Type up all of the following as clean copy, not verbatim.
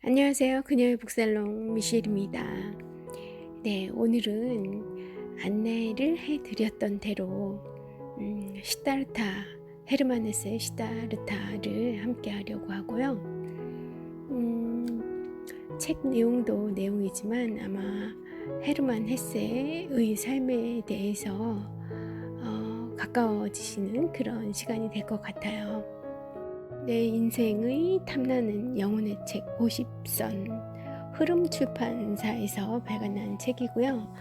안녕하세요. 그녀의 북살롱 미셸입니다. 네, 오늘은 안내를 해드렸던 대로 시다르타, 헤르만 헤세의 시다르타를 함께 하려고 하고요. 책 내용도 내용이지만 아마 헤르만 헤세의 삶에 대해서 가까워지시는 그런 시간이 될 것 같아요. 내 인생의 탐나는 영혼의 책 50선 흐름 출판사에서 발간한 책이고요.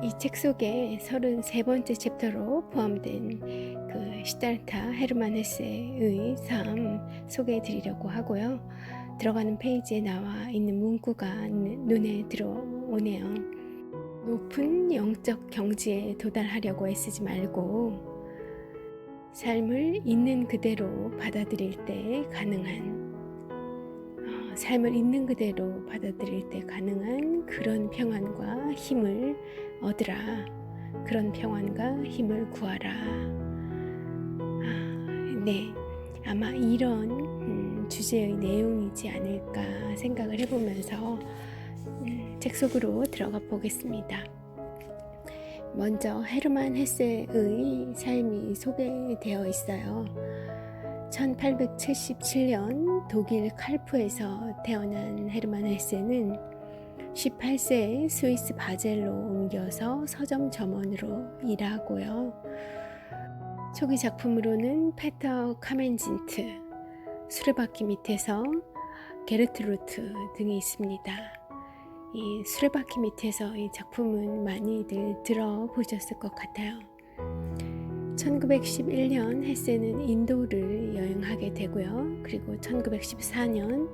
이 책 속에 33번째 챕터로 포함된 그 시달타 헤르만 헤세의 삶 소개해 드리려고 하고요. 들어가는 페이지에 나와 있는 문구가 눈에 들어오네요. 높은 영적 경지에 도달하려고 애쓰지 말고 삶을 있는 그대로 받아들일 때 가능한 삶을 있는 그대로 받아들일 때 가능한 그런 평안과 힘을 얻으라. 그런 평안과 힘을 구하라. 네, 아마 이런 주제의 내용이지 않을까 생각을 해보면서 책 속으로 들어가 보겠습니다. 먼저 헤르만 헤세의 삶이 소개되어 있어요. 1877년 독일 칼프에서 태어난 헤르만 헤세는 18세에 스위스 바젤로 옮겨서 서점 점원으로 일하고요. 초기 작품으로는 페터 카멘진트, 수레바퀴 밑에서 게르트루트 등이 있습니다. 이 수레바퀴 밑에서 이 작품은 많이들 들어보셨을 것 같아요. 1911년 헤세는 인도를 여행하게 되고요. 그리고 1914년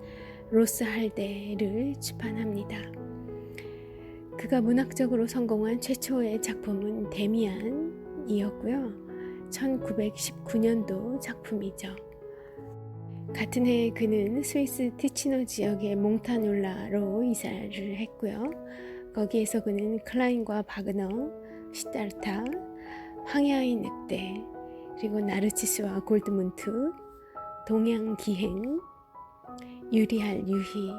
로스할데를 출판합니다. 그가 문학적으로 성공한 최초의 작품은 데미안이었고요. 1919년도 작품이죠. 같은 해에 그는 스위스 티치노 지역의 몽타놀라로 이사를 했고요. 거기에서 그는 클라인과 바그너, 시달타, 황야의 늑대, 그리고 나르치스와 골드문트, 동양기행, 유리할 유희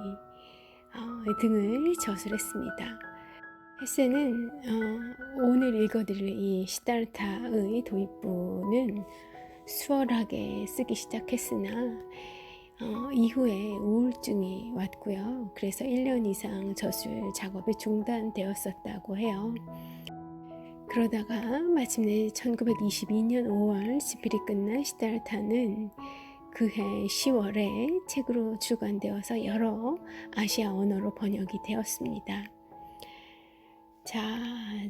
등을 저술했습니다. 헤세는 오늘 읽어드릴 이 시달타의 도입부는 수월하게 쓰기 시작했으나 이후에 우울증이 왔고요. 그래서 1년 이상 저술 작업이 중단되었었다고 해요. 그러다가 마침내 1922년 5월 집필이 끝난 시달타는 그해 10월에 책으로 출간되어서 여러 아시아 언어로 번역이 되었습니다. 자,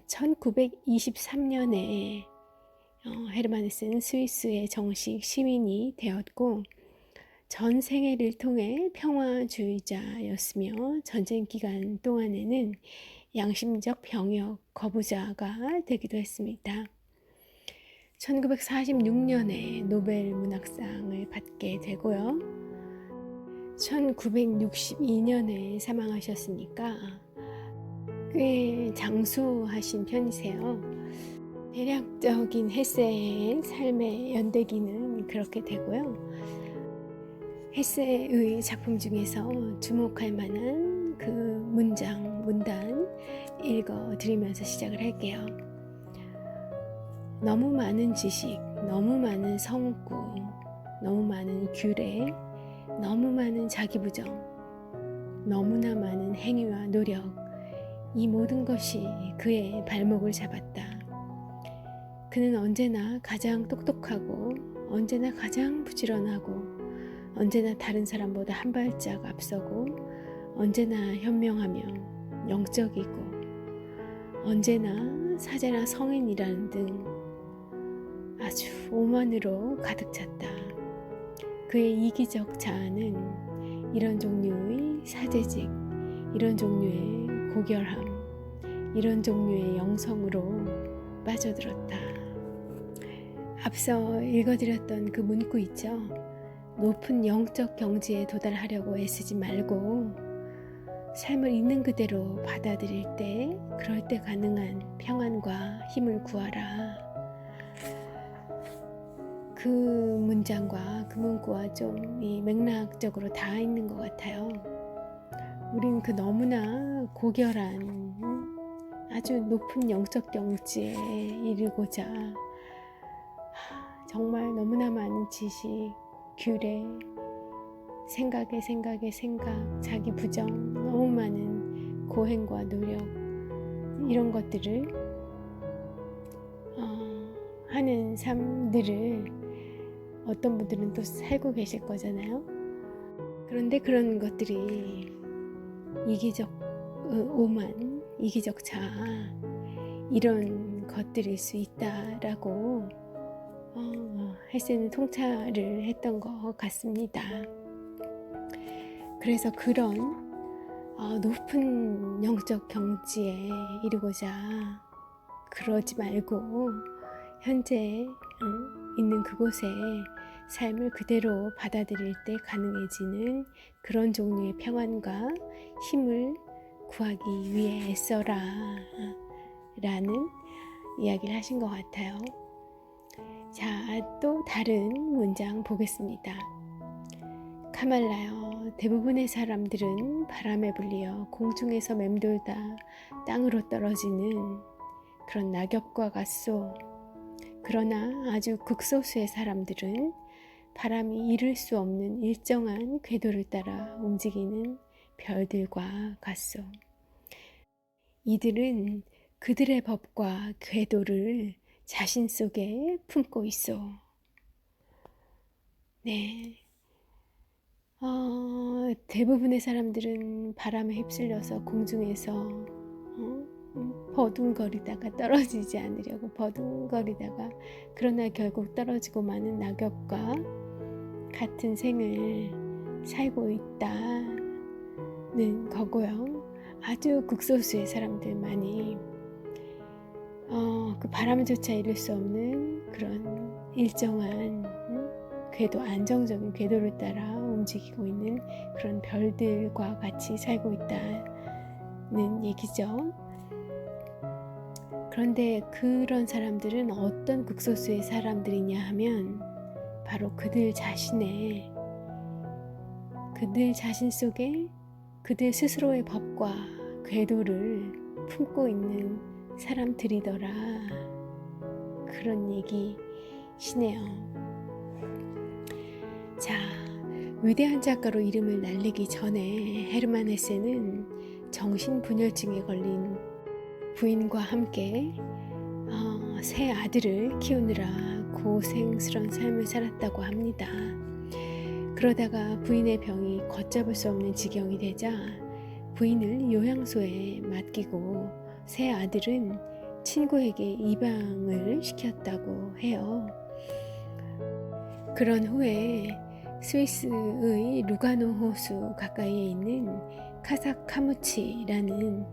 1923년에 헤르만 헤세는 스위스의 정식 시민이 되었고 전 생애를 통해 평화주의자였으며 전쟁 기간 동안에는 양심적 병역 거부자가 되기도 했습니다. 1946년에 노벨 문학상을 받게 되고요. 1962년에 사망하셨으니까 꽤 장수하신 편이세요. 대략적인 헤세의 삶의 연대기는 그렇게 되고요. 헤세의 작품 중에서 주목할 만한 그 문단 읽어드리면서 시작을 할게요. 너무 많은 지식, 너무 많은 성구, 너무 많은 규례, 너무 많은 자기부정, 너무나 많은 행위와 노력, 이 모든 것이 그의 발목을 잡았다. 그는 언제나 가장 똑똑하고 언제나 가장 부지런하고 언제나 다른 사람보다 한 발짝 앞서고 언제나 현명하며 영적이고 언제나 사제나 성인이라는 등 아주 오만으로 가득 찼다. 그의 이기적 자아는 이런 종류의 사제직, 이런 종류의 고결함, 이런 종류의 영성으로 빠져들었다. 앞서 읽어드렸던 그 문구 있죠? 높은 영적 경지에 도달하려고 애쓰지 말고 삶을 있는 그대로 받아들일 때 그럴 때 가능한 평안과 힘을 구하라. 그 문장과 그 문구와 좀 이 맥락적으로 닿아 있는 것 같아요. 우린 그 너무나 고결한 아주 높은 영적 경지에 이르고자 정말 너무나 많은 지식, 규례, 생각, 자기 부정, 너무 많은 고행과 노력, 이런 것들을 하는 삶들을 어떤 분들은 또 살고 계실 거잖아요. 그런데 그런 것들이 이기적 오만, 이기적 자아, 이런 것들일 수 있다라고 헬스는 통찰을 했던 것 같습니다. 그래서 그런 높은 영적 경지에 이르고자 그러지 말고 현재 있는 그곳에 삶을 그대로 받아들일 때 가능해지는 그런 종류의 평안과 힘을 구하기 위해 애써라 라는 이야기를 하신 것 같아요. 자, 또 다른 문장 보겠습니다. 카말라여, 대부분의 사람들은 바람에 불리어 공중에서 맴돌다 땅으로 떨어지는 그런 낙엽과 같소. 그러나 아주 극소수의 사람들은 바람이 이룰 수 없는 일정한 궤도를 따라 움직이는 별들과 같소. 이들은 그들의 법과 궤도를 자신 속에 품고 있어. 네. 대부분의 사람들은 바람에 휩쓸려서 공중에서 버둥거리다가 떨어지지 않으려고 버둥거리다가 그러나 결국 떨어지고 마는 낙엽과 같은 생을 살고 있다는 거고요. 아주 극소수의 사람들만이 그 바람조차 이룰 수 없는 그런 일정한 궤도, 안정적인 궤도를 따라 움직이고 있는 그런 별들과 같이 살고 있다는 얘기죠. 그런데 그런 사람들은 어떤 극소수의 사람들이냐 하면 바로 그들 자신 속에 그들 스스로의 법과 궤도를 품고 있는 사람들이더라, 그런 얘기시네요. 자, 위대한 작가로 이름을 날리기 전에 헤르만 헤세는 정신분열증에 걸린 부인과 함께 세 아들을 키우느라 고생스러운 삶을 살았다고 합니다. 그러다가 부인의 병이 걷잡을 수 없는 지경이 되자 부인을 요양소에 맡기고 세 아들은 친구에게 입양을 시켰다고 해요. 그런 후에 스위스의 루가노 호수 가까이에 있는 카사카무치라는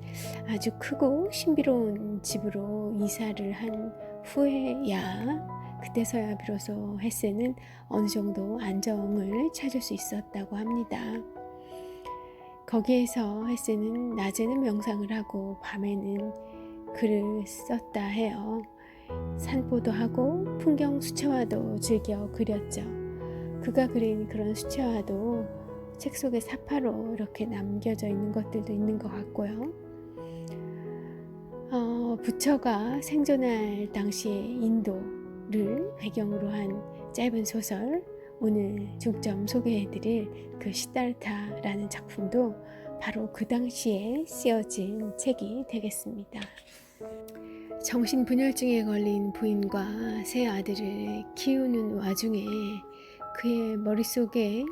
아주 크고 신비로운 집으로 이사를 한 후에야 그때서야 비로소 헤세는 어느 정도 안정을 찾을 수 있었다고 합니다. 거기에서 헤세는 낮에는 명상을 하고 밤에는 글을 썼다 해요. 산보도 하고 풍경 수채화도 즐겨 그렸죠. 그가 그린 그런 수채화도 책 속에 사파로 이렇게 남겨져 있는 것들도 있는 것 같고요. 부처가 생존할 당시의 인도를 배경으로 한 짧은 소설, 오늘 중점 소개해드릴 그 시달타라는 작품도 바로 그 당시에 쓰여진 책이 되겠습니다. 정신분열증에 걸린 부인과 세 아들을 키우는 와중에 그의 머릿속에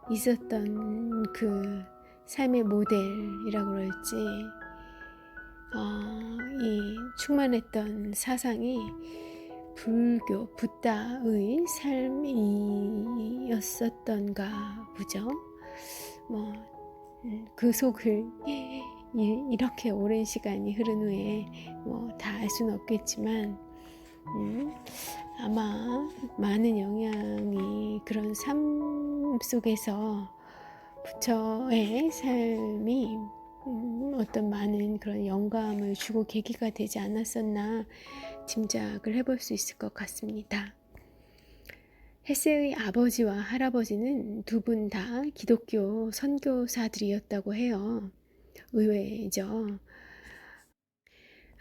있었던 그 삶의 모델이라고 그럴지 이 충만했던 사상이 불교, 붓다의 삶이었었던가 보죠. 그 속을 이렇게 오랜 시간이 흐른 후에 다 알 수는 없겠지만 아마 많은 영향이 그런 삶 속에서 부처의 삶이 어떤 많은 그런 영감을 주고 계기가 되지 않았었나 짐작을 해볼 수 있을 것 같습니다. 헬세의 아버지와 할아버지는 두 분 다 기독교 선교사들이었다고 해요. 의외죠.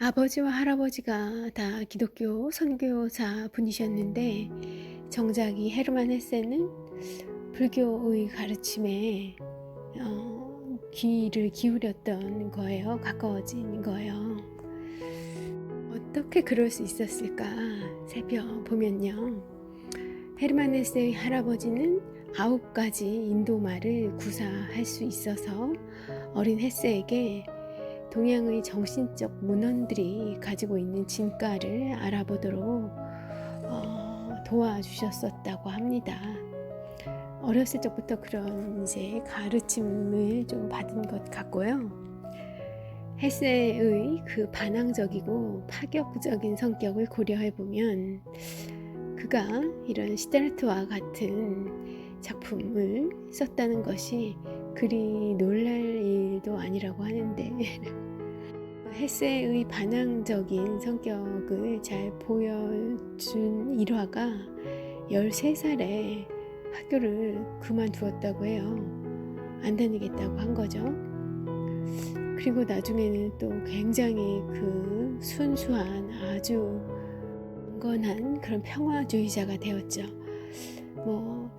아버지와 할아버지가 다 기독교 선교사 분이셨는데 정작 이 헤르만 헤세는 불교의 가르침에 귀를 기울였던 거예요. 가까워진 거예요. 어떻게 그럴 수 있었을까 살펴보면요. 헤르만 헤세의 할아버지는 9가지 인도말을 구사할 수 있어서 어린 헤세에게 동양의 정신적 문헌들이 가지고 있는 진가를 알아보도록 도와주셨었다고 합니다. 어렸을 적부터 그런 이제 가르침을 좀 받은 것 같고요. 헤세의 그 반항적이고 파격적인 성격을 고려해 보면 그가 이런 시다르트와 같은 작품을 썼다는 것이 그리 놀랄 일도 아니라고 하는데 헤세의 반항적인 성격을 잘 보여준 일화가 13살에 학교를 그만두었다고 해요. 안 다니겠다고 한 거죠. 그리고 나중에는 또 굉장히 그 순수한 아주 강건한 그런 평화주의자가 되었죠. 뭐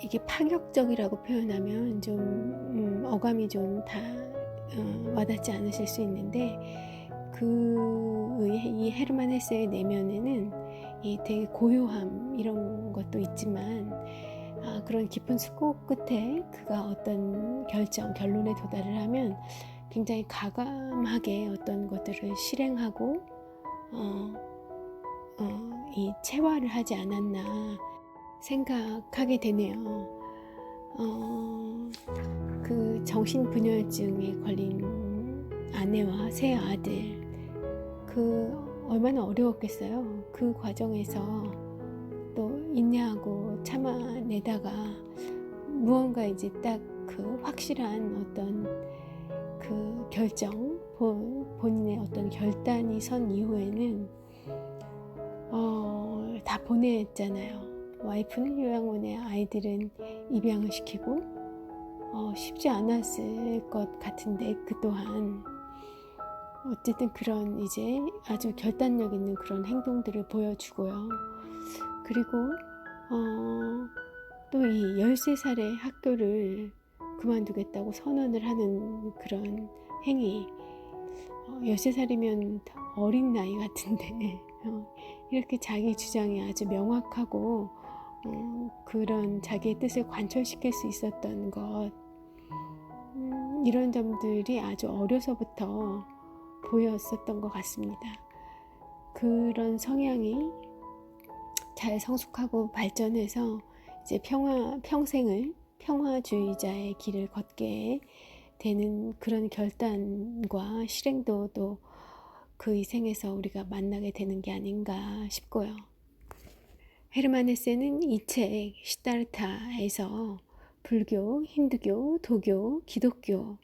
이게 파격적이라고 표현하면 좀 어감이 좀 다 와닿지 않으실 수 있는데 이 헤르만 헤세의 내면에는 이 되게 고요함 이런 것도 있지만 그런 깊은 수고 끝에 그가 어떤 결론에 도달을 하면 굉장히 가감하게 어떤 것들을 실행하고 이 체화를 하지 않았나 생각하게 되네요. 그 정신분열증에 걸린 아내와 새 아들 얼마나 어려웠겠어요. 그 과정에서 또 인내하고 참아내다가 무언가 이제 딱 그 확실한 어떤 그 결정 본인의 어떤 결단이 선 이후에는 다 보냈잖아요. 와이프는 요양원에 아이들은 입양을 시키고 쉽지 않았을 것 같은데 그 또한 어쨌든 그런 이제 아주 결단력 있는 그런 행동들을 보여주고요. 그리고 또 이 13살의 학교를 그만두겠다고 선언을 하는 그런 행위 13살이면 어린 나이 같은데 이렇게 자기 주장이 아주 명확하고 그런 자기의 뜻을 관철시킬 수 있었던 것 이런 점들이 아주 어려서부터 보였었던 것 같습니다. 그런 성향이 잘 성숙하고 발전해서 이제 평생을 평화주의자의 길을 걷게 되는 그런 결단과 실행도 또 그 이생에서 우리가 만나게 되는 게 아닌가 싶고요. 헤르만 헤세는 이 책 시다르타에서 불교, 힌두교, 도교, 기독교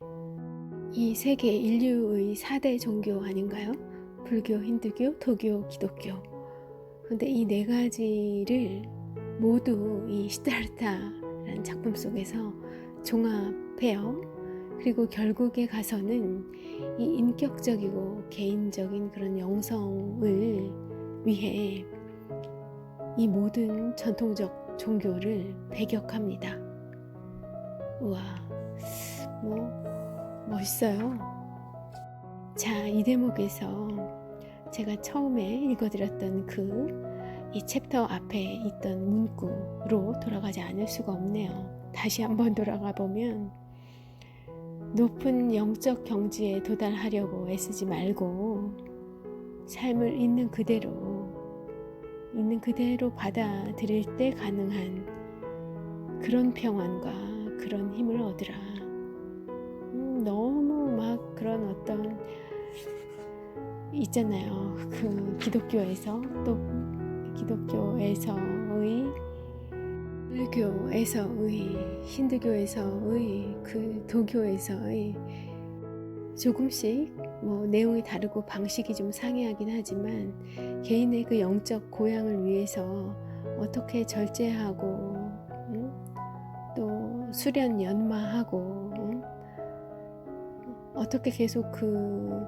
이 세계 인류의 4대 종교 아닌가요? 불교, 힌두교, 도교, 기독교. 근데 이 4가지를 모두 이 시다르타라는 작품 속에서 종합해요. 그리고 결국에 가서는 이 인격적이고 개인적인 그런 영성을 위해 이 모든 전통적 종교를 배격합니다. 우와, 멋있어요. 자, 이 대목에서 제가 처음에 읽어드렸던 이 챕터 앞에 있던 문구로 돌아가지 않을 수가 없네요. 다시 한번 돌아가 보면 높은 영적 경지에 도달하려고 애쓰지 말고 삶을 있는 그대로 받아들일 때 가능한 그런 평안과 그런 힘을 얻으라. 너무 막 그런 어떤 있잖아요. 그 기독교에서 또 기독교에서의 불교에서의 힌두교에서의 그 도교에서의 조금씩 내용이 다르고 방식이 좀 상이하긴 하지만 개인의 그 영적 고향을 위해서 어떻게 절제하고 또 수련 연마하고 어떻게 계속 그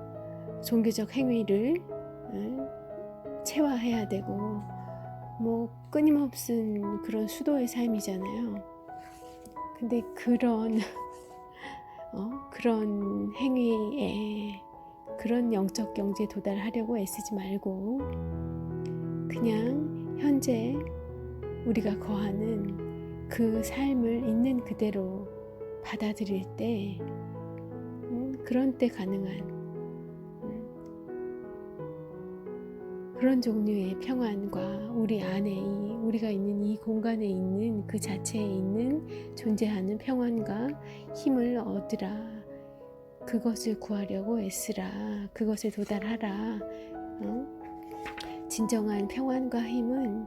종교적 행위를 체화해야 되고 뭐 끊임없은 그런 수도의 삶이잖아요. 근데 그런 그런 행위에 그런 영적 경지에 도달하려고 애쓰지 말고 그냥 현재 우리가 거하는 그 삶을 있는 그대로 받아들일 때 그런 때 가능한 그런 종류의 평안과 우리 안에 우리가 있는 이 공간에 있는 그 자체에 있는 존재하는 평안과 힘을 얻으라. 그것을 구하려고 애쓰라. 그것에 도달하라. 진정한 평안과 힘은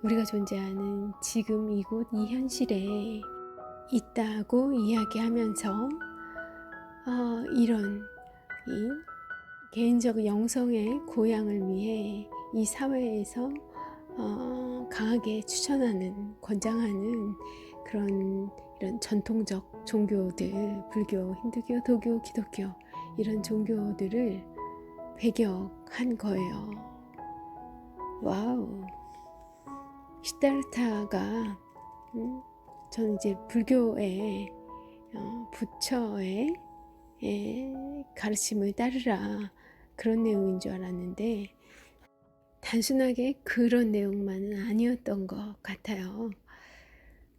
우리가 존재하는 지금 이곳 이 현실에 있다고 이야기하면서 이런 개인적 영성의 고양을 위해 이 사회에서 강하게 추천하는, 권장하는 이런 전통적 종교들, 불교, 힌두교, 도교, 기독교 이런 종교들을 배격한 거예요. 와우. 시다르타가 저는 이제 불교의 부처의 가르침을 따르라 그런 내용인 줄 알았는데 단순하게 그런 내용만은 아니었던 것 같아요.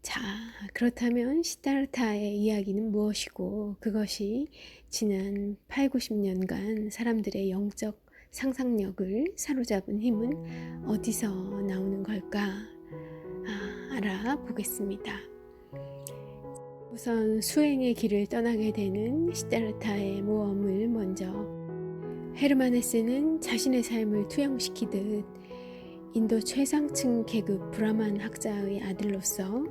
자, 그렇다면 시다르타의 이야기는 무엇이고 그것이 지난 8, 90년간 사람들의 영적 상상력을 사로잡은 힘은 어디서 나오는 걸까? 알아보겠습니다. 우선 수행의 길을 떠나게 되는 시다르타의 모험을 먼저 헤르만 헤세는 자신의 삶을 투영시키듯 인도 최상층 계급 브라만 학자의 아들로서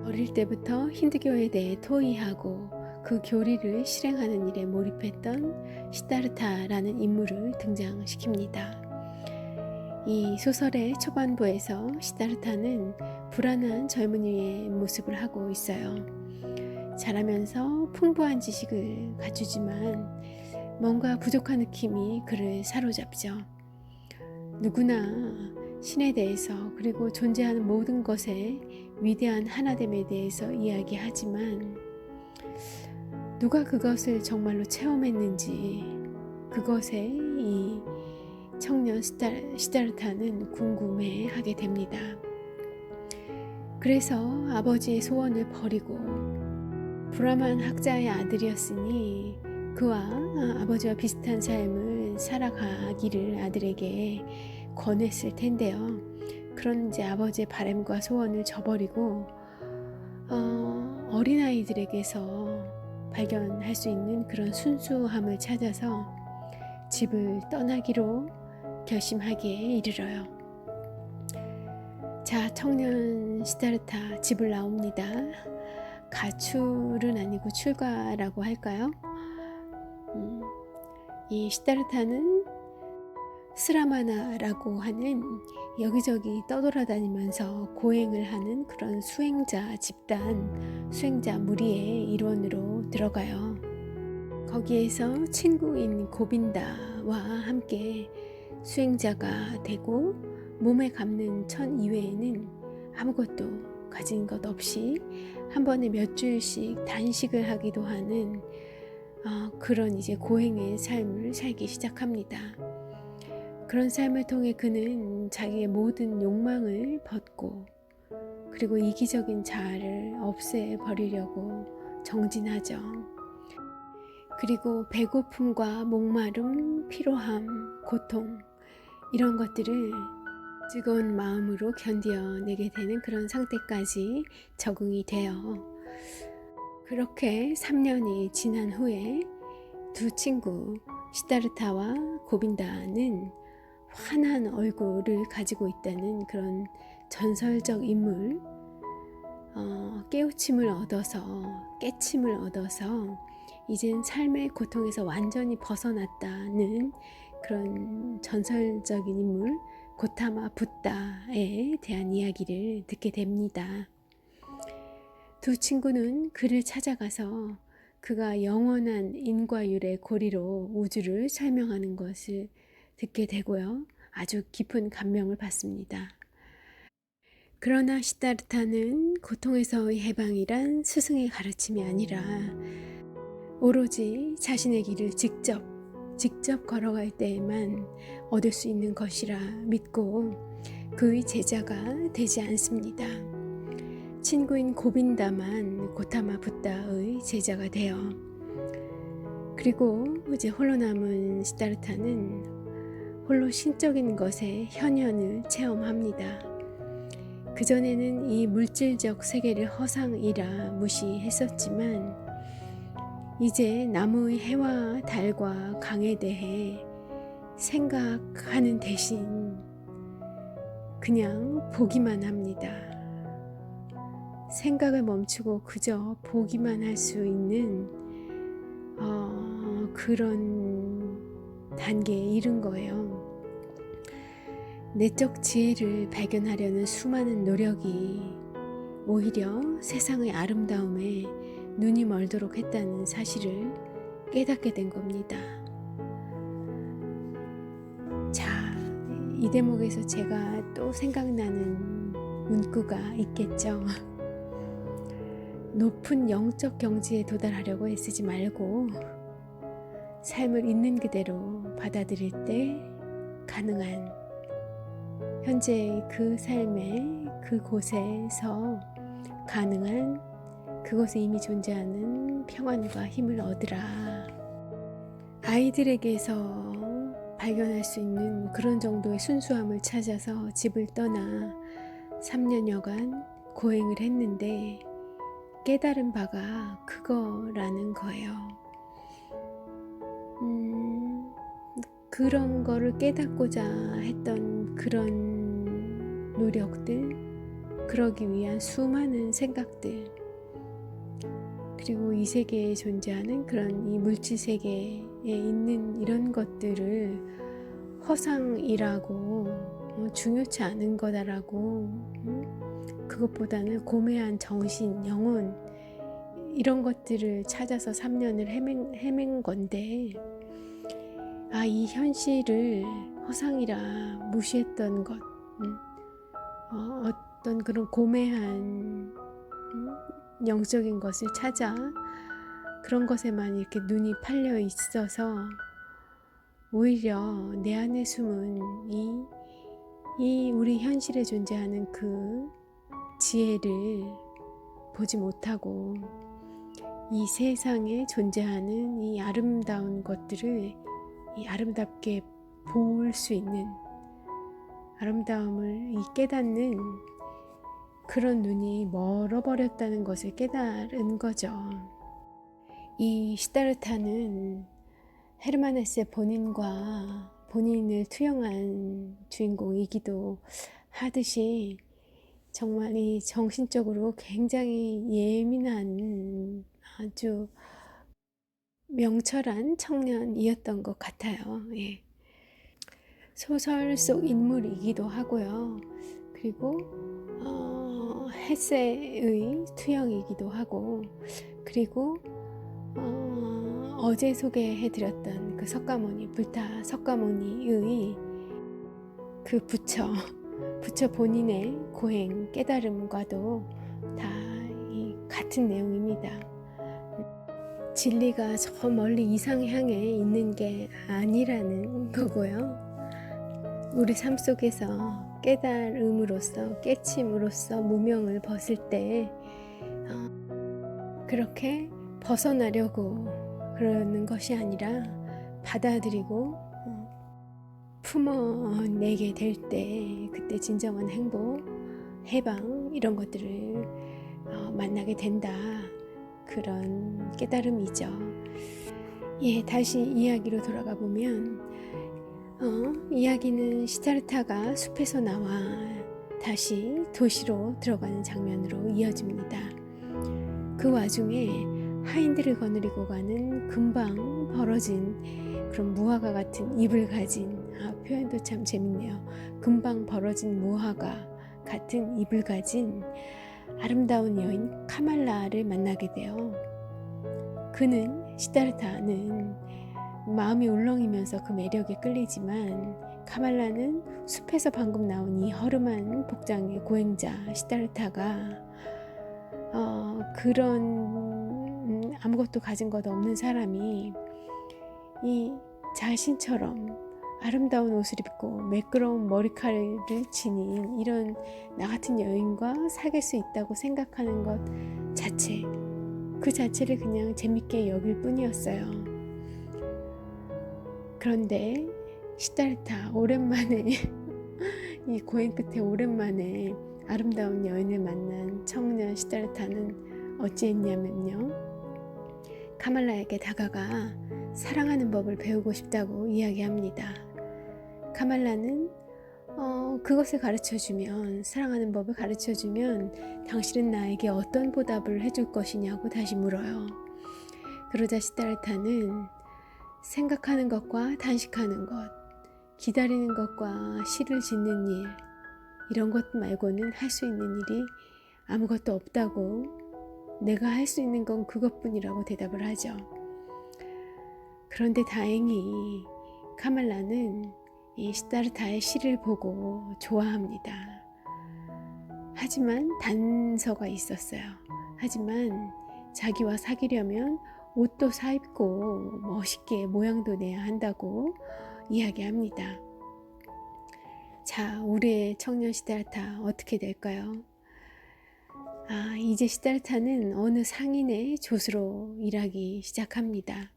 어릴 때부터 힌두교에 대해 토의하고 그 교리를 실행하는 일에 몰입했던 시다르타라는 인물을 등장시킵니다. 이 소설의 초반부에서 시다르타는 불안한 젊은이의 모습을 하고 있어요. 자라면서 풍부한 지식을 갖추지만 뭔가 부족한 느낌이 그를 사로잡죠. 누구나 신에 대해서 그리고 존재하는 모든 것의 위대한 하나됨에 대해서 이야기하지만 누가 그것을 정말로 체험했는지 그것에 이 청년 시다르타는 궁금해하게 됩니다. 그래서 아버지의 소원을 버리고 브라만 학자의 아들이었으니 그와 아버지와 비슷한 삶을 살아가기를 아들에게 권했을 텐데요. 그런 이제 아버지의 바람과 소원을 저버리고 어린아이들에게서 발견할 수 있는 그런 순수함을 찾아서 집을 떠나기로 결심하기에 이르러요. 자, 청년 시다르타 집을 나옵니다. 가출은 아니고 출가라고 할까요? 이 시다르타는 스라마나라고 하는 여기저기 떠돌아다니면서 고행을 하는 그런 수행자 집단, 수행자 무리의 일원으로 들어가요. 거기에서 친구인 고빈다와 함께 수행자가 되고 몸에 감는 천 이외에는 아무것도 가진 것 없이 한 번에 몇 주일씩 단식을 하기도 하는 그런 이제 고행의 삶을 살기 시작합니다. 그런 삶을 통해 그는 자기의 모든 욕망을 벗고 그리고 이기적인 자아를 없애버리려고 정진하죠. 그리고 배고픔과 목마름, 피로함, 고통 이런 것들을 뜨거운 마음으로 견뎌내게 되는 그런 상태까지 적응이 돼요. 그렇게 3년이 지난 후에 두 친구 시다르타와 고빈다는 환한 얼굴을 가지고 있다는 그런 전설적 인물, 깨우침을 얻어서 깨침을 얻어서 이젠 삶의 고통에서 완전히 벗어났다는 그런 전설적인 인물 고타마 붓다에 대한 이야기를 듣게 됩니다. 두 친구는 그를 찾아가서 그가 영원한 인과율의 고리로 우주를 설명하는 것을 듣게 되고요. 아주 깊은 감명을 받습니다. 그러나 시다르타는 고통에서의 해방이란 스승의 가르침이 아니라 오로지 자신의 길을 직접 걸어갈 때에만 얻을 수 있는 것이라 믿고 그의 제자가 되지 않습니다. 친구인 고빈다만 고타마 붓다의 제자가 되어 그리고 이제 홀로 남은 시다르타는 홀로 신적인 것의 현현을 체험합니다. 그전에는 이 물질적 세계를 허상이라 무시했었지만 이제 나무의 해와 달과 강에 대해 생각하는 대신 그냥 보기만 합니다. 생각을 멈추고 그저 보기만 할 수 있는 그런 단계에 이른 거예요. 내적 지혜를 발견하려는 수많은 노력이 오히려 세상의 아름다움에 눈이 멀도록 했다는 사실을 깨닫게 된 겁니다. 자, 이 대목에서 제가 또 생각나는 문구가 있겠죠. 높은 영적 경지에 도달하려고 애쓰지 말고 삶을 있는 그대로 받아들일 때 가능한 현재의 그 삶의 그곳에서 가능한 그곳에 이미 존재하는 평안과 힘을 얻으라. 아이들에게서 발견할 수 있는 그런 정도의 순수함을 찾아서 집을 떠나 3년여간 고행을 했는데 깨달은 바가 그거라는 거예요. 그런 거를 깨닫고자 했던 그런 노력들, 그러기 위한 수많은 생각들, 그리고 이 세계에 존재하는 그런 이 물질 세계에 있는 이런 것들을 허상이라고 중요치 않은 거다라고 그것보다는 고매한 정신, 영혼 이런 것들을 찾아서 3년을 헤맨 건데 이 현실을 허상이라 무시했던 것 어떤 그런 고매한 영적인 것을 찾아 그런 것에만 이렇게 눈이 팔려 있어서 오히려 내 안에 숨은 이 우리 현실에 존재하는 그 지혜를 보지 못하고 이 세상에 존재하는 이 아름다운 것들을 이 아름답게 볼 수 있는 아름다움을 깨닫는 그런 눈이 멀어버렸다는 것을 깨달은 거죠. 이 시다르타는 헤르만 헤세 본인과 본인을 투영한 주인공이기도 하듯이 정말 이 정신적으로 굉장히 예민한 아주 명철한 청년이었던 것 같아요. 예. 소설 속 인물이기도 하고요. 그리고 헤세의 투영이기도 하고 그리고 어제 소개해드렸던 그 석가모니, 불타 석가모니의 그 부처 본인의 고행 깨달음과도 다 같은 내용입니다. 진리가 저 멀리 이상 향해 있는 게 아니라는 거고요. 우리 삶 속에서 깨달음으로써 깨침으로써 무명을 벗을 때 그렇게 벗어나려고 그러는 것이 아니라 받아들이고 품어내게 될 때 그때 진정한 행복, 해방 이런 것들을 만나게 된다. 그런 깨달음이죠. 예, 다시 이야기로 돌아가 보면 이야기는 시다르타가 숲에서 나와 다시 도시로 들어가는 장면으로 이어집니다. 그 와중에 하인들을 거느리고 가는 금방 벌어진 그런 무화과 같은 입을 가진 표현도 참 재밌네요. 금방 벌어진 무화과 같은 입을 가진 아름다운 여인 카말라를 만나게 돼요. 시다르타는 마음이 울렁이면서 그 매력에 끌리지만 카말라는 숲에서 방금 나온 이 허름한 복장의 고행자 시다르타가 그런 아무것도 가진 것 없는 사람이 이 자신처럼 아름다운 옷을 입고 매끄러운 머리카락을 지닌 이런 나 같은 여인과 사귈 수 있다고 생각하는 것 자체, 그 자체를 그냥 재밌게 여길 뿐이었어요. 그런데 시다르타 오랜만에 이 고행 끝에 오랜만에 아름다운 여인을 만난 청년 시다르타는 어찌했냐면요, 카말라에게 다가가 사랑하는 법을 배우고 싶다고 이야기합니다. 카말라는 그것을 가르쳐주면, 사랑하는 법을 가르쳐주면 당신은 나에게 어떤 보답을 해줄 것이냐고 다시 물어요. 그러자 시다르타는 생각하는 것과 단식하는 것, 기다리는 것과 시를 짓는 일, 이런 것 말고는 할 수 있는 일이 아무것도 없다고, 내가 할 수 있는 건 그것뿐이라고 대답을 하죠. 그런데 다행히 카말라는 이 시다르타의 시를 보고 좋아합니다. 하지만 단서가 있었어요. 하지만 자기와 사귀려면 옷도 사입고 멋있게 모양도 내야 한다고 이야기합니다. 자, 우리의 청년 시다르타 어떻게 될까요? 이제 시다르타는 어느 상인의 조수로 일하기 시작합니다.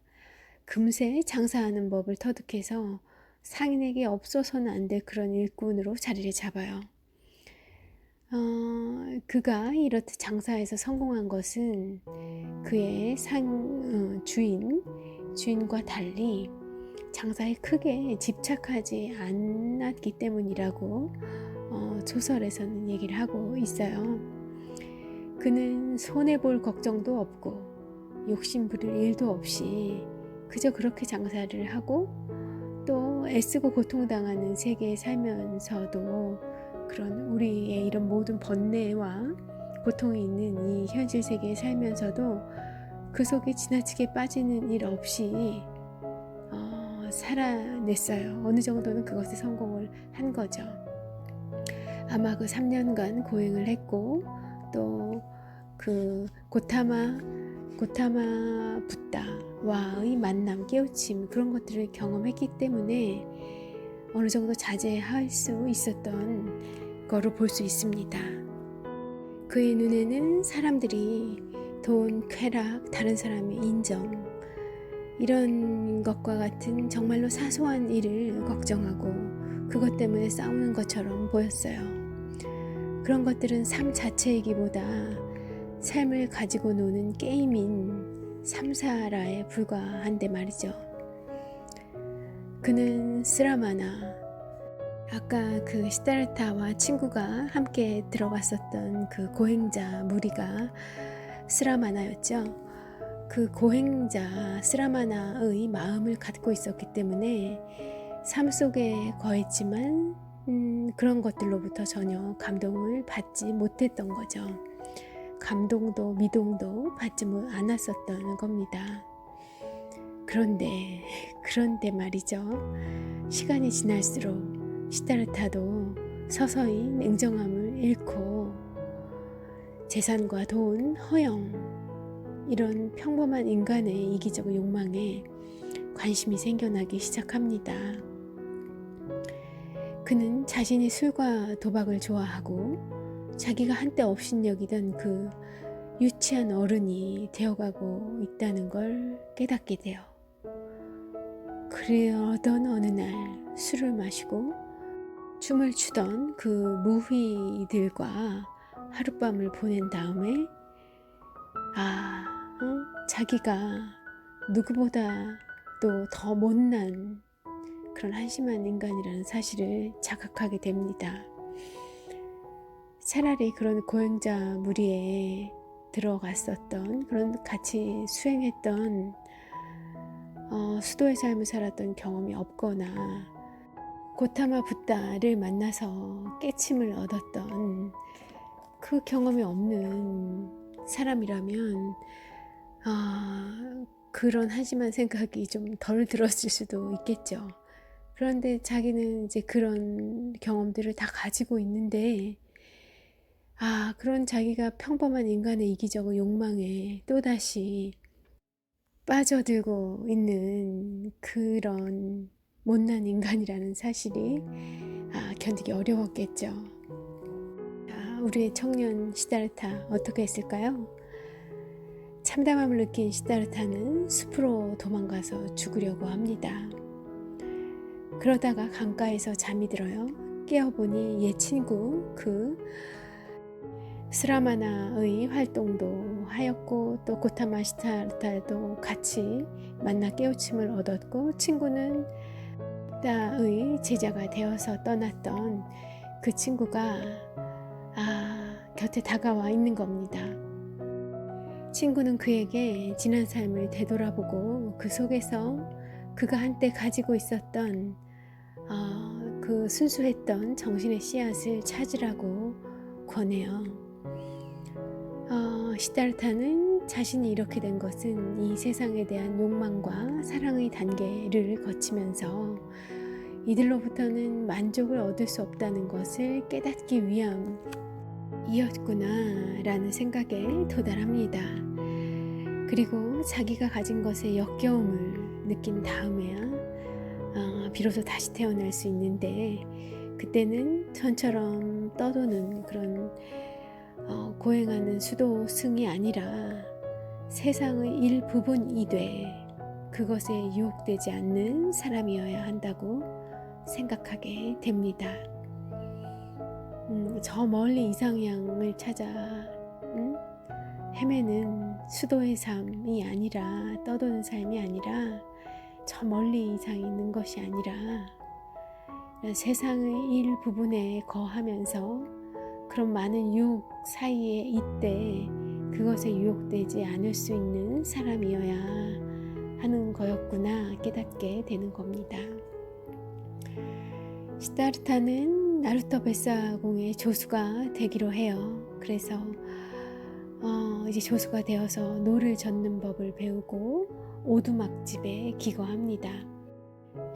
금세 장사하는 법을 터득해서 상인에게 없어서는 안 될 그런 일꾼으로 자리를 잡아요. 그가 이렇듯 장사에서 성공한 것은 그의 주인과 달리 장사에 크게 집착하지 않았기 때문이라고 소설에서는 얘기를 하고 있어요. 그는 손해볼 걱정도 없고 욕심부릴 일도 없이 그저 그렇게 장사를 하고 또 애쓰고 고통당하는 세계에 살면서도, 그런 우리의 이런 모든 번뇌와 고통이 있는 이 현실 세계에 살면서도 그 속에 지나치게 빠지는 일 없이 살아냈어요. 어느 정도는 그것에 성공을 한 거죠. 아마 그 3년간 고행을 했고 또 그 고타마 붓다와의 만남, 깨우침, 그런 것들을 경험했기 때문에 어느 정도 자제할 수 있었던 거로 볼 수 있습니다. 그의 눈에는 사람들이 돈, 쾌락, 다른 사람의 인정, 이런 것과 같은 정말로 사소한 일을 걱정하고 그것 때문에 싸우는 것처럼 보였어요. 그런 것들은 삶 자체이기보다 삶을 가지고 노는 게임인 삼사라에 불과한데 말이죠. 그는 스라마나, 아까 그 시다르타와 친구가 함께 들어갔었던 그 고행자 무리가 스라마나였죠. 그 고행자 스라마나의 마음을 갖고 있었기 때문에 삶 속에 거했지만 그런 것들로부터 전혀 감동을 받지 못했던 거죠. 감동도 미동도 받지 않았었던 겁니다. 그런데 말이죠, 시간이 지날수록 시다르타도 서서히 냉정함을 잃고 재산과 돈, 허영, 이런 평범한 인간의 이기적 욕망에 관심이 생겨나기 시작합니다. 그는 자신이 술과 도박을 좋아하고 자기가 한때 업신여기던 그 유치한 어른이 되어가고 있다는 걸 깨닫게 돼요. 그러던 어느 날 술을 마시고 춤을 추던 그 무휘들과 하룻밤을 보낸 다음에 자기가 누구보다도 더 못난 그런 한심한 인간이라는 사실을 자각하게 됩니다. 차라리 그런 고행자 무리에 들어갔었던, 그런 같이 수행했던 수도의 삶을 살았던 경험이 없거나 고타마 붓다를 만나서 깨침을 얻었던 그 경험이 없는 사람이라면 그런 한심한 생각이 좀 덜 들었을 수도 있겠죠. 그런데 자기는 이제 그런 경험들을 다 가지고 있는데 그런 자기가 평범한 인간의 이기적 욕망에 또다시 빠져들고 있는 그런 못난 인간이라는 사실이 견디기 어려웠겠죠. 우리의 청년 시다르타 어떻게 했을까요? 참담함을 느낀 시다르타는 숲으로 도망가서 죽으려고 합니다. 그러다가 강가에서 잠이 들어요. 깨어보니 옛 친구 그 스라마나의 활동도 하였고 또 고타마 시다르타도 같이 만나 깨우침을 얻었고 친구는 부다의 제자가 되어서 떠났던 그 친구가 곁에 다가와 있는 겁니다. 친구는 그에게 지난 삶을 되돌아보고 그 속에서 그가 한때 가지고 있었던 그 순수했던 정신의 씨앗을 찾으라고 권해요. 시다르타는 자신이 이렇게 된 것은 이 세상에 대한 욕망과 사랑의 단계를 거치면서 이들로부터는 만족을 얻을 수 없다는 것을 깨닫기 위함이었구나 라는 생각에 도달합니다. 그리고 자기가 가진 것에 역겨움을 느낀 다음에야 비로소 다시 태어날 수 있는데 그때는 전처럼 떠도는 그런 고행하는 수도승이 아니라 세상의 일부분이 돼 그것에 유혹되지 않는 사람이어야 한다고 생각하게 됩니다. 저 멀리 이상향을 찾아 헤매는 수도의 삶이 아니라 떠도는 삶이 아니라 저 멀리 이상이 있는 것이 아니라 세상의 일부분에 거하면서 그런 많은 유혹 사이에 있되 그것에 유혹되지 않을 수 있는 사람이어야 하는 거였구나 깨닫게 되는 겁니다. 시다르타는 나루토 뱃사공의 조수가 되기로 해요. 그래서 이제 조수가 되어서 노를 젓는 법을 배우고 오두막집에 기거합니다.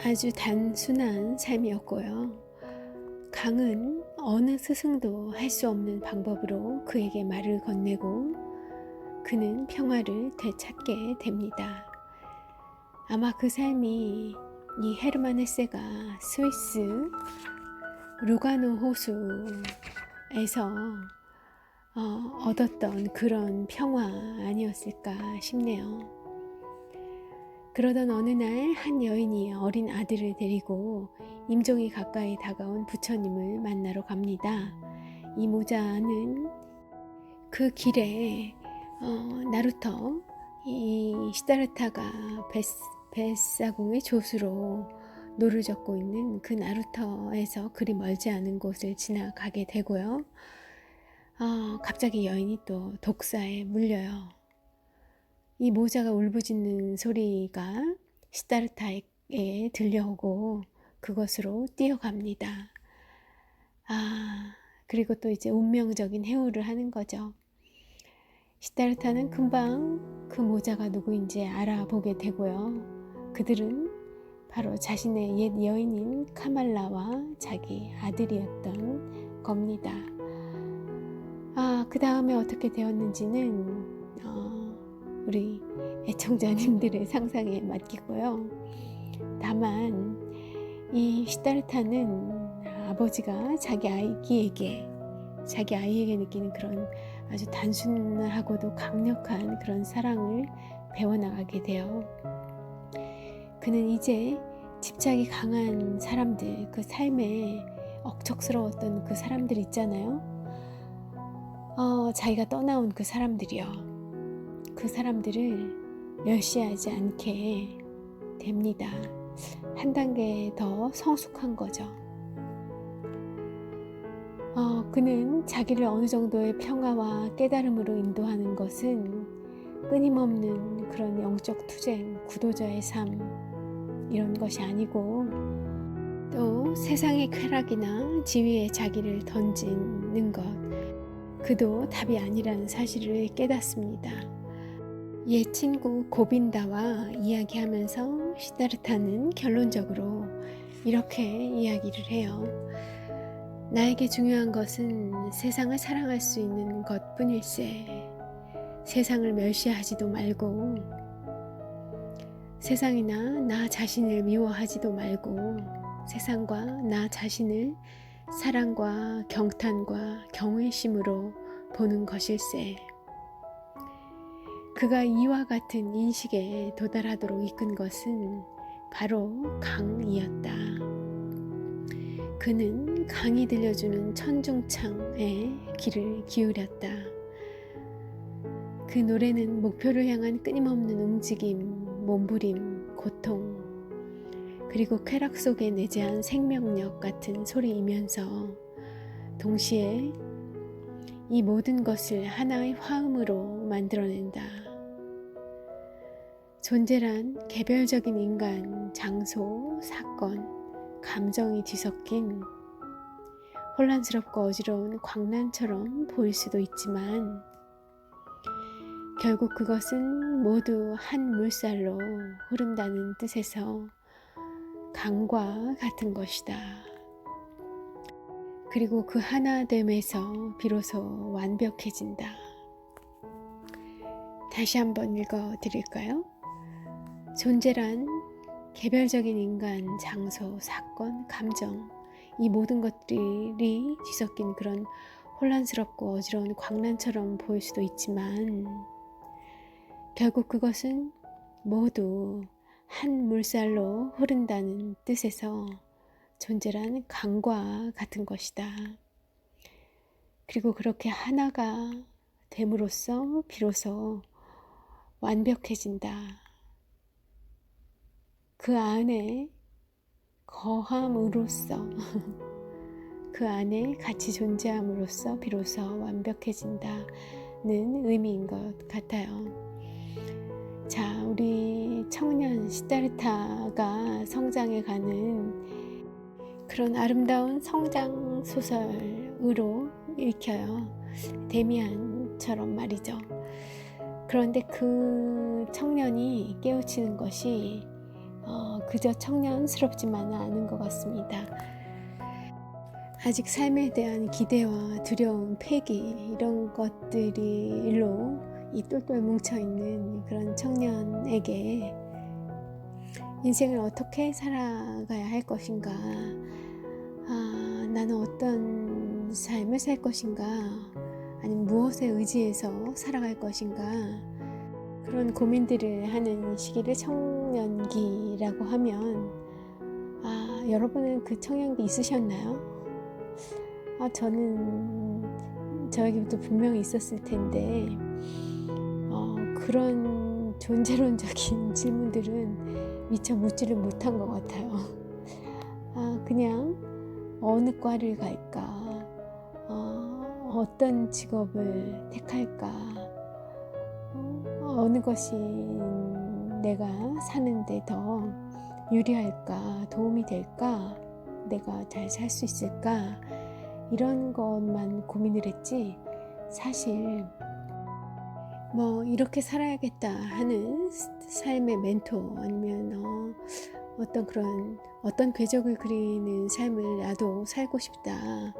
아주 단순한 삶이었고요. 강은 어느 스승도 할 수 없는 방법으로 그에게 말을 건네고 그는 평화를 되찾게 됩니다. 아마 그 삶이 이 헤르만 헤세가 스위스 루가노 호수에서 얻었던 그런 평화 아니었을까 싶네요. 그러던 어느 날 한 여인이 어린 아들을 데리고 임종이 가까이 다가온 부처님을 만나러 갑니다. 이 모자는 그 길에 나루토 이 시다르타가 뱃사공의 조수로 노를 젓고 있는 그 나루터에서 그리 멀지 않은 곳을 지나가게 되고요. 갑자기 여인이 또 독사에 물려요. 이 모자가 울부짖는 소리가 시다르타에게 들려오고 그것으로 뛰어갑니다. 그리고 또 이제 운명적인 해우를 하는 거죠. 시다르타는 금방 그 모자가 누구인지 알아보게 되고요. 그들은 바로 자신의 옛 여인인 카말라와 자기 아들이었던 겁니다. 그 다음에 어떻게 되었는지는 우리 애청자님들의 상상에 맡기고요. 다만 이 시다르타는 아버지가 자기 아이에게 느끼는 그런 아주 단순하고도 강력한 그런 사랑을 배워나가게 돼요. 그는 이제 집착이 강한 사람들, 그 삶에 억척스러웠던 그 사람들 있잖아요. 자기가 떠나온 그 사람들이요. 그 사람들을 멸시하지 않게 됩니다. 한 단계 더 성숙한 거죠. 그는 자기를 어느 정도의 평화와 깨달음으로 인도하는 것은 끊임없는 그런 영적 투쟁, 구도자의 삶 이런 것이 아니고 또 세상의 쾌락이나 지위에 자기를 던지는 것, 그도 답이 아니라는 사실을 깨닫습니다. 옛 친구 고빈다와 이야기하면서 시다르타는 결론적으로 이렇게 이야기를 해요. 나에게 중요한 것은 세상을 사랑할 수 있는 것뿐일세. 세상을 멸시하지도 말고 세상이나 나 자신을 미워하지도 말고 세상과 나 자신을 사랑과 경탄과 경외심으로 보는 것일세. 그가 이와 같은 인식에 도달하도록 이끈 것은 바로 강이었다. 그는 강이 들려주는 천중창에 귀를 기울였다. 그 노래는 목표를 향한 끊임없는 움직임, 몸부림, 고통, 그리고 쾌락 속에 내재한 생명력 같은 소리이면서 동시에 이 모든 것을 하나의 화음으로 만들어낸다. 존재란 개별적인 인간, 장소, 사건, 감정이 뒤섞인 혼란스럽고 어지러운 광란처럼 보일 수도 있지만 결국 그것은 모두 한 물살로 흐른다는 뜻에서 강과 같은 것이다. 그리고 그 하나됨에서 비로소 완벽해진다. 다시 한번 읽어드릴까요? 존재란 개별적인 인간, 장소, 사건, 감정, 이 모든 것들이 뒤섞인 그런 혼란스럽고 어지러운 광란처럼 보일 수도 있지만 결국 그것은 모두 한 물살로 흐른다는 뜻에서 존재란 강과 같은 것이다. 그리고 그렇게 하나가 됨으로써 비로소 완벽해진다. 그 안에 거함으로써 그 안에 같이 존재함으로써 비로소 완벽해진다는 의미인 것 같아요. 자, 우리 청년 시다르타가 성장해가는 그런 아름다운 성장 소설으로 읽혀요. 데미안처럼 말이죠. 그런데 그 청년이 깨우치는 것이 그저 청년스럽지만은 않은 것 같습니다. 아직 삶에 대한 기대와 두려움, 패기 이런 것들이 일로 이 똘똘 뭉쳐있는 그런 청년에게 인생을 어떻게 살아가야 할 것인가, 나는 어떤 삶을 살 것인가, 아니면 무엇에 의지해서 살아갈 것인가, 그런 고민들을 하는 시기를 청년기라고 하면 여러분은 그 청년기 있으셨나요? 저에게도 분명히 있었을 텐데 그런 존재론적인 질문들은 미처 묻지를 못한 것 같아요. 그냥 어느 과를 갈까, 어떤 직업을 택할까, 어느 것이 내가 사는데 더 유리할까, 도움이 될까, 내가 잘 살 수 있을까, 이런 것만 고민을 했지, 사실 이렇게 살아야겠다 하는 삶의 멘토, 아니면 어떤 궤적을 그리는 삶을 나도 살고 싶다,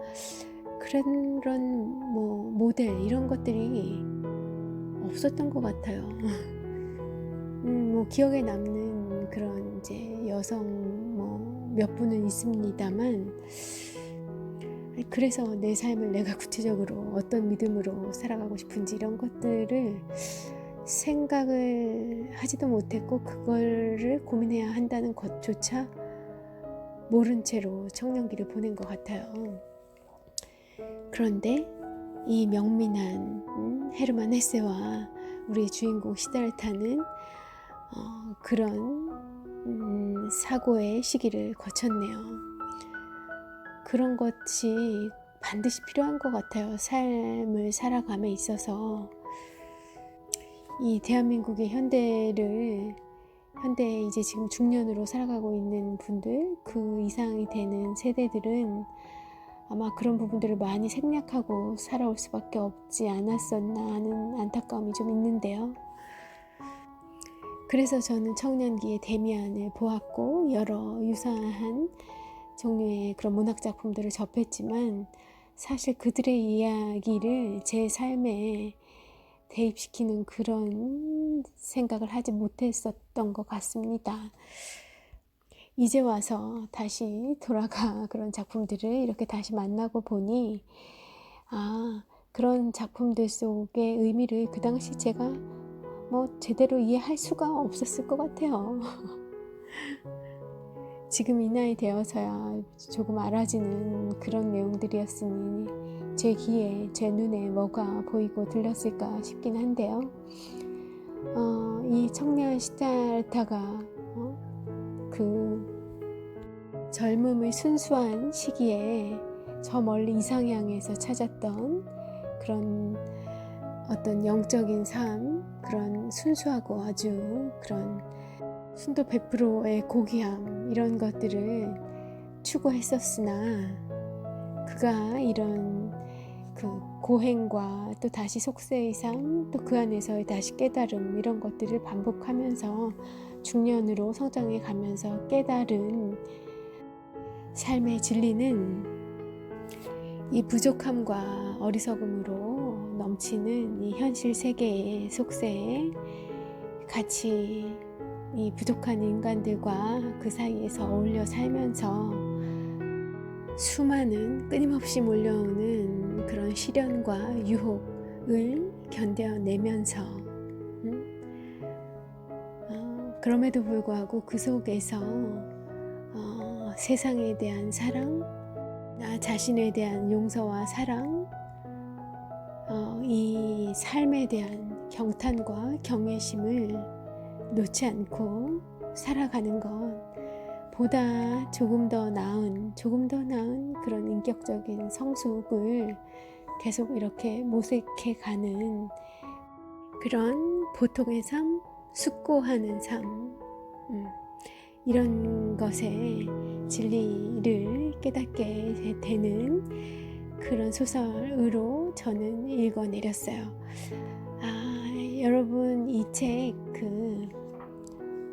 그런 모델 이런 것들이 없었던 것 같아요. 기억에 남는 그런 이제 여성 몇 분은 있습니다만, 그래서 내 삶을 내가 구체적으로 어떤 믿음으로 살아가고 싶은지 이런 것들을 생각을 하지도 못했고 그거를 고민해야 한다는 것조차 모른 채로 청년기를 보낸 것 같아요. 그런데 이 명민한 헤르만 헤세와 우리 주인공 시달타는 그런 사고의 시기를 거쳤네요. 그런 것이 반드시 필요한 것 같아요. 삶을 살아감에 있어서 이 대한민국의 현대를 현대 이제 지금 중년으로 살아가고 있는 분들, 그 이상이 되는 세대들은 아마 그런 부분들을 많이 생략하고 살아올 수밖에 없지 않았었나 하는 안타까움이 좀 있는데요. 그래서 저는 청년기에 데미안을 보았고 여러 유사한 종류의 그런 문학 작품들을 접했지만 사실 그들의 이야기를 제 삶에 대입시키는 그런 생각을 하지 못했었던 것 같습니다. 이제 와서 다시 돌아가 그런 작품들을 이렇게 다시 만나고 보니 그런 작품들 속의 의미를 그 당시 제가 제대로 이해할 수가 없었을 것 같아요. 지금 이 나이 되어서야 조금 알아지는 그런 내용들이었으니 제 귀에, 제 눈에 뭐가 보이고 들렸을까 싶긴 한데요. 이 청년 시달타가 그 젊음의 순수한 시기에 저 멀리 이상향에서 찾았던 그런 어떤 영적인 삶, 그런 순수하고 아주 그런 순도 100%의 고귀함, 이런 것들을 추구했었으나 그가 이런 그 고행과 또 다시 속세의 삶, 또 그 안에서의 다시 깨달음, 이런 것들을 반복하면서 중년으로 성장해 가면서 깨달은 삶의 진리는 이 부족함과 어리석음으로 넘치는 이 현실 세계의 속세에 같이 이 부족한 인간들과 그 사이에서 어울려 살면서 수많은 끊임없이 몰려오는 그런 시련과 유혹을 견뎌내면서 그럼에도 불구하고 그 속에서 세상에 대한 사랑, 나 자신에 대한 용서와 사랑, 이 삶에 대한 경탄과 경외심을 놓지 않고 살아가는 것, 보다 조금 더 나은 그런 인격적인 성숙을 계속 이렇게 모색해가는 그런 보통의 삶, 숙고하는 삶, 이런 것의 진리를 깨닫게 되는 그런 소설으로 저는 읽어내렸어요. 여러분, 이 책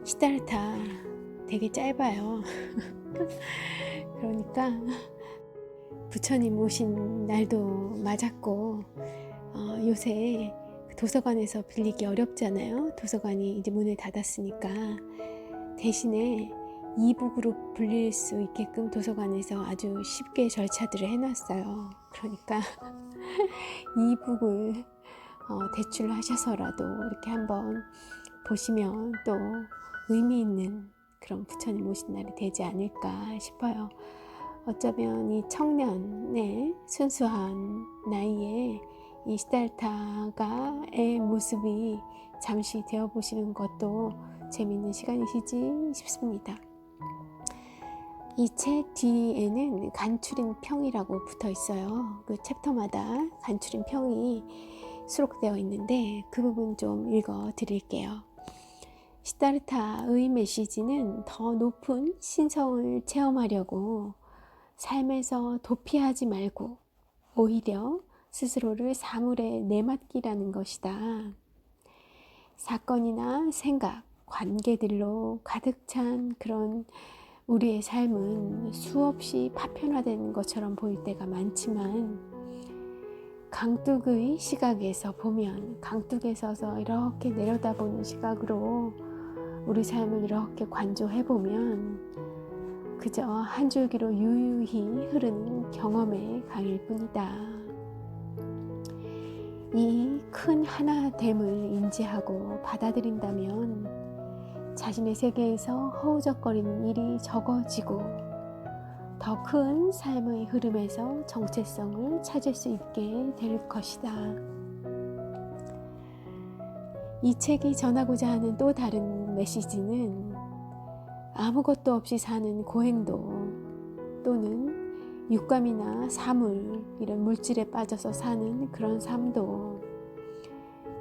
시달타 되게 짧아요. 그러니까 부처님 오신 날도 맞았고 요새 도서관에서 빌리기 어렵잖아요. 도서관이 이제 문을 닫았으니까 대신에 이북으로 빌릴 수 있게끔 도서관에서 아주 쉽게 절차들을 해놨어요. 그러니까 이북을 대출하셔서라도 이렇게 한번 보시면 또 의미 있는 그런 부처님 오신 날이 되지 않을까 싶어요. 어쩌면 이 청년의 순수한 나이에 이 시달타가의 모습이 잠시 되어보시는 것도 재미있는 시간이시지 싶습니다. 이 책 뒤에는 간추린 평이라고 붙어 있어요. 그 챕터마다 간추린 평이 수록되어 있는데 그 부분 좀 읽어 드릴게요. 시다르타의 메시지는 더 높은 신성을 체험하려고 삶에서 도피하지 말고 오히려 스스로를 사물에 내맡기라는 것이다. 사건이나 생각, 관계들로 가득 찬 그런 우리의 삶은 수없이 파편화된 것처럼 보일 때가 많지만 강둑의 시각에서 보면, 강둑에 서서 이렇게 내려다보는 시각으로 우리 삶을 이렇게 관조해보면 그저 한 줄기로 유유히 흐르는 경험의 강일 뿐이다. 이 큰 하나됨을 인지하고 받아들인다면 자신의 세계에서 허우적거리는 일이 적어지고 더 큰 삶의 흐름에서 정체성을 찾을 수 있게 될 것이다. 이 책이 전하고자 하는 또 다른 메시지는 아무것도 없이 사는 고행도 또는 육감이나 사물, 이런 물질에 빠져서 사는 그런 삶도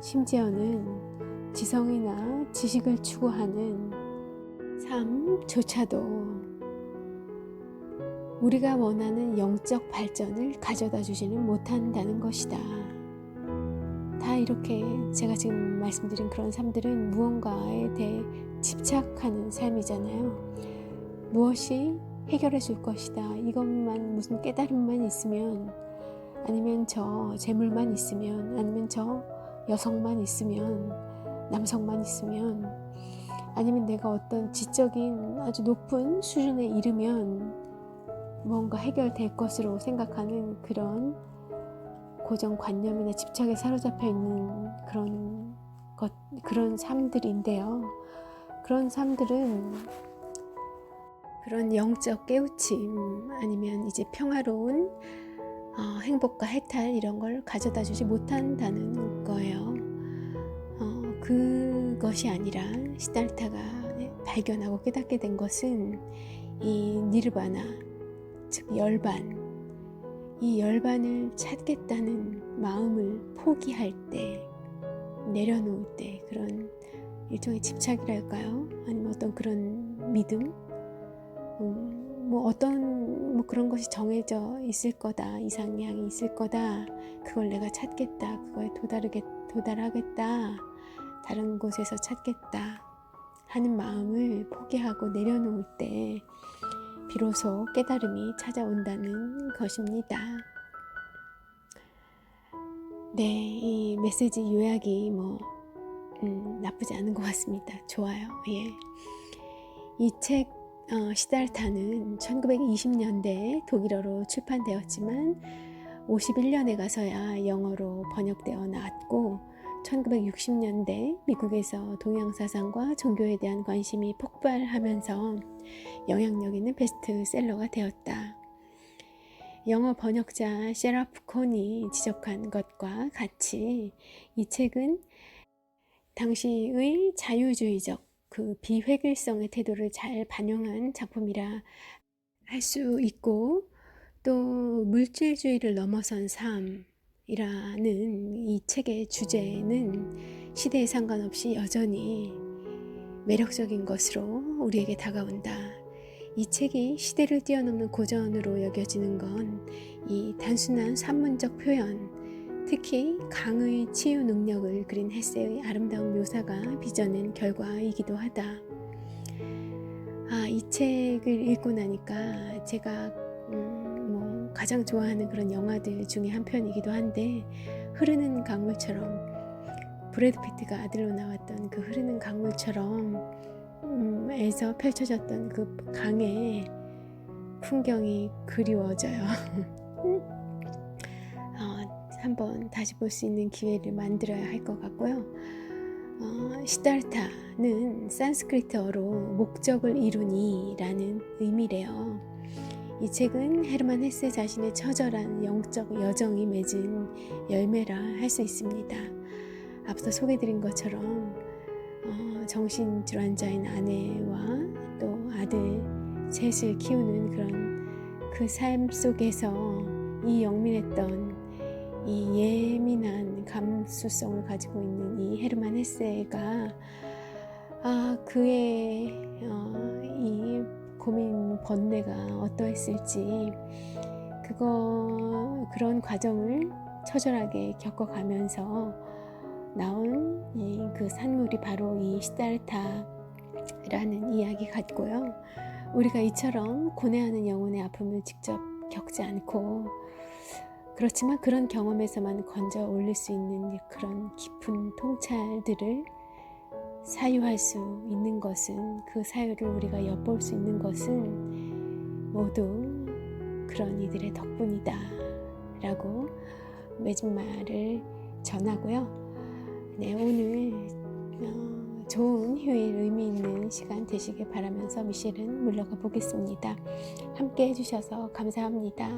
심지어는 지성이나 지식을 추구하는 삶조차도 우리가 원하는 영적 발전을 가져다 주지는 못한다는 것이다. 다 이렇게 제가 지금 말씀드린 그런 삶들은 무언가에 대해 집착하는 삶이잖아요. 무엇이 해결해 줄 것이다. 이것만 무슨 깨달음만 있으면, 아니면 저 재물만 있으면, 아니면 저 여성만 있으면, 남성만 있으면, 아니면 내가 어떤 지적인 아주 높은 수준에 이르면 뭔가 해결될 것으로 생각하는 그런 고정관념이나 집착에 사로잡혀 있는 그런 삶들인데요. 그런 삶들은 그런 영적 깨우침 아니면 이제 평화로운 행복과 해탈 이런 걸 가져다 주지 못한다는 거예요. 그것이 아니라 시달타가 발견하고 깨닫게 된 것은 이 니르바나, 즉 열반, 이 열반을 찾겠다는 마음을 포기할 때, 내려놓을 때, 그런 일종의 집착이랄까요? 아니면 어떤 그런 믿음? 뭐 그런 것이 정해져 있을 거다, 이상향이 있을 거다, 그걸 내가 찾겠다, 그거에 도달하겠다, 다른 곳에서 찾겠다 하는 마음을 포기하고 내려놓을 때 비로소 깨달음이 찾아온다는 것입니다. 네, 이 메시지 요약이 나쁘지 않은 것 같습니다. 좋아요. 예. 이 책 시달타는 1920년대에 독일어로 출판되었지만 51년에 가서야 영어로 번역되어 나왔고, 1960년대 미국에서 동양사상과 종교에 대한 관심이 폭발하면서 영향력 있는 베스트셀러가 되었다. 영어 번역자 셰라프 콘이 지적한 것과 같이 이 책은 당시의 자유주의적 그 비획일성의 태도를 잘 반영한 작품이라 할 수 있고, 또 물질주의를 넘어선 삶이라는 이 책의 주제는 시대에 상관없이 여전히 매력적인 것으로 우리에게 다가온다. 이 책이 시대를 뛰어넘는 고전으로 여겨지는 건 이 단순한 산문적 표현, 특히 강의 치유 능력을 그린 헤세의 아름다운 묘사가 빚어낸 결과이기도 하다. 이 책을 읽고 나니까 제가 가장 좋아하는 그런 영화들 중에 한 편이기도 한데, 흐르는 강물처럼, 브래드 피트가 아들로 나왔던 그 흐르는 강물처럼 에서 펼쳐졌던 그 강의 풍경이 그리워져요. 한번 다시 볼 수 있는 기회를 만들어야 할 것 같고요. 시달타는 산스크리트어로 목적을 이루니 라는 의미래요. 이 책은 헤르만 헤세 자신의 처절한 영적 여정이 맺은 열매라 할 수 있습니다. 앞서 소개드린 것처럼 정신질환자인 아내와 또 아들 셋을 키우는 그런 그 삶 속에서 이 영민했던 이 예민한 감수성을 가지고 있는 이 헤르만 헤세가 그의 이 고민 번뇌가 어떠했을지 그런 과정을 처절하게 겪어가면서 나온 그 산물이 바로 이 시달타라는 이야기 같고요. 우리가 이처럼 고뇌하는 영혼의 아픔을 직접 겪지 않고, 그렇지만 그런 경험에서만 건져 올릴 수 있는 그런 깊은 통찰들을 사유할 수 있는 것은, 그 사유를 우리가 엿볼 수 있는 것은 모두 그런 이들의 덕분이다 라고 맺은말을 전하고요. 네, 오늘 좋은 휴일, 의미 있는 시간 되시길 바라면서 미셸은 물러가 보겠습니다. 함께 해주셔서 감사합니다.